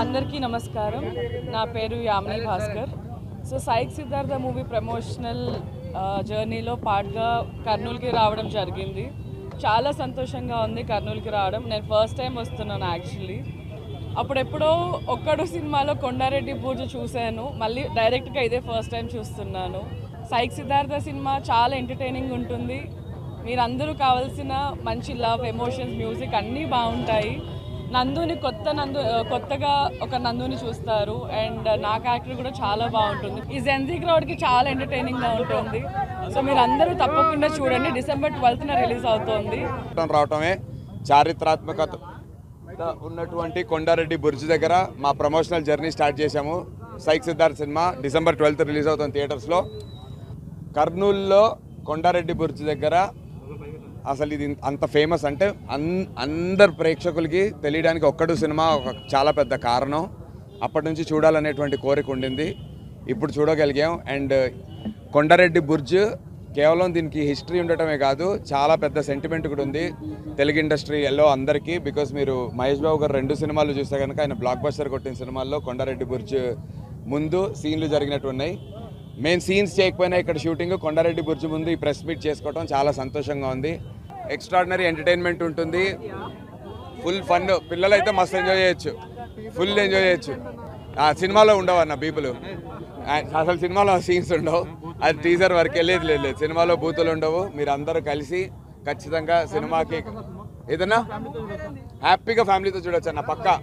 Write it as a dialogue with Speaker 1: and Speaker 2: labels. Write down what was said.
Speaker 1: అందరికీ నమస్కారం. నా పేరు Yamini Bhaskar. So psych Siddhartha movie promotional జర్నీలో పార్ట్గా కర్నూలుకి రావడం జరిగింది. చాలా సంతోషంగా ఉంది కర్నూలుకి రావడం. నేను ఫస్ట్ టైం వస్తున్నాను యాక్చువల్లీ. అప్పుడెప్పుడో ఒక్కడు సినిమాలో కొండారెడ్డి బుర్జు చూశాను, మళ్ళీ డైరెక్ట్గా ఇదే ఫస్ట్ టైం చూస్తున్నాను. సైక్ సిద్ధార్థ సినిమా చాలా ఎంటర్టైనింగ్ ఉంటుంది. మీరందరూ కావాల్సిన మంచి లవ్, ఎమోషన్స్, మ్యూజిక్ అన్నీ బాగుంటాయి. కొత్తగా ఒక నందుని చూస్తారు. అండ్ నా క్యారెక్టర్ కూడా చాలా బాగుంటుంది. ఈ జెన్జీ క్రౌడ్కి చాలా ఎంటర్టైనింగ్గా ఉంటుంది. సో మీరు అందరూ తప్పకుండా చూడండి. December 12th రిలీజ్ అవుతుంది.
Speaker 2: రావటమే చారిత్రాత్మకత ఉన్నటువంటి కొండారెడ్డి బుర్జ్ దగ్గర మా ప్రమోషనల్ జర్నీ స్టార్ట్ చేశాము. Psych Siddharth cinema December 12th release అవుతుంది థియేటర్స్లో. కర్నూలులో కొండారెడ్డి బుర్జ్ దగ్గర అసలు ఇది అంత ఫేమస్ అంటే అందరు ప్రేక్షకులకి తెలియడానికి ఒక్కడు సినిమా ఒక చాలా పెద్ద కారణం. అప్పటి నుంచి చూడాలనేటువంటి కోరిక ఉండింది, ఇప్పుడు చూడగలిగాం. అండ్ కొండారెడ్డి బుర్జ్ కేవలం దీనికి హిస్టరీ ఉండటమే కాదు, చాలా పెద్ద సెంటిమెంట్ కూడా ఉంది తెలుగు ఇండస్ట్రీలో అందరికీ. బికాస్ మీరు మహేష్ బాబు గారు 2 సినిమాలు చూస్తే కనుక ఆయన బ్లాక్ బస్టర్ కొట్టిన సినిమాల్లో కొండారెడ్డి బుర్జ్ ముందు సీన్లు జరిగినట్టు ఉన్నాయి. మెయిన్ సీన్స్ చేయకపోయినా ఇక్కడ షూటింగ్ కొండారెడ్డి బుర్జ్ ముందు ఈ ప్రెస్ మీట్ చేసుకోవడం చాలా సంతోషంగా ఉంది. ఎక్స్ట్రాడినరీ ఎంటర్టైన్మెంట్ ఉంటుంది, ఫుల్ ఫన్. పిల్లలు అయితే మస్తు ఎంజాయ్ చేయొచ్చు, ఫుల్ ఎంజాయ్ చేయొచ్చు. ఆ సినిమాలో ఉండవు అన్న బీపులు, అసలు సినిమాలో సీన్స్ ఉండవు. అది టీజర్ వరకు లేదు. సినిమాలో బూతులు ఉండవు. మీరు అందరూ కలిసి ఖచ్చితంగా సినిమాకి ఏదన్నా హ్యాపీగా ఫ్యామిలీతో చూడొచ్చు అన్న పక్కా.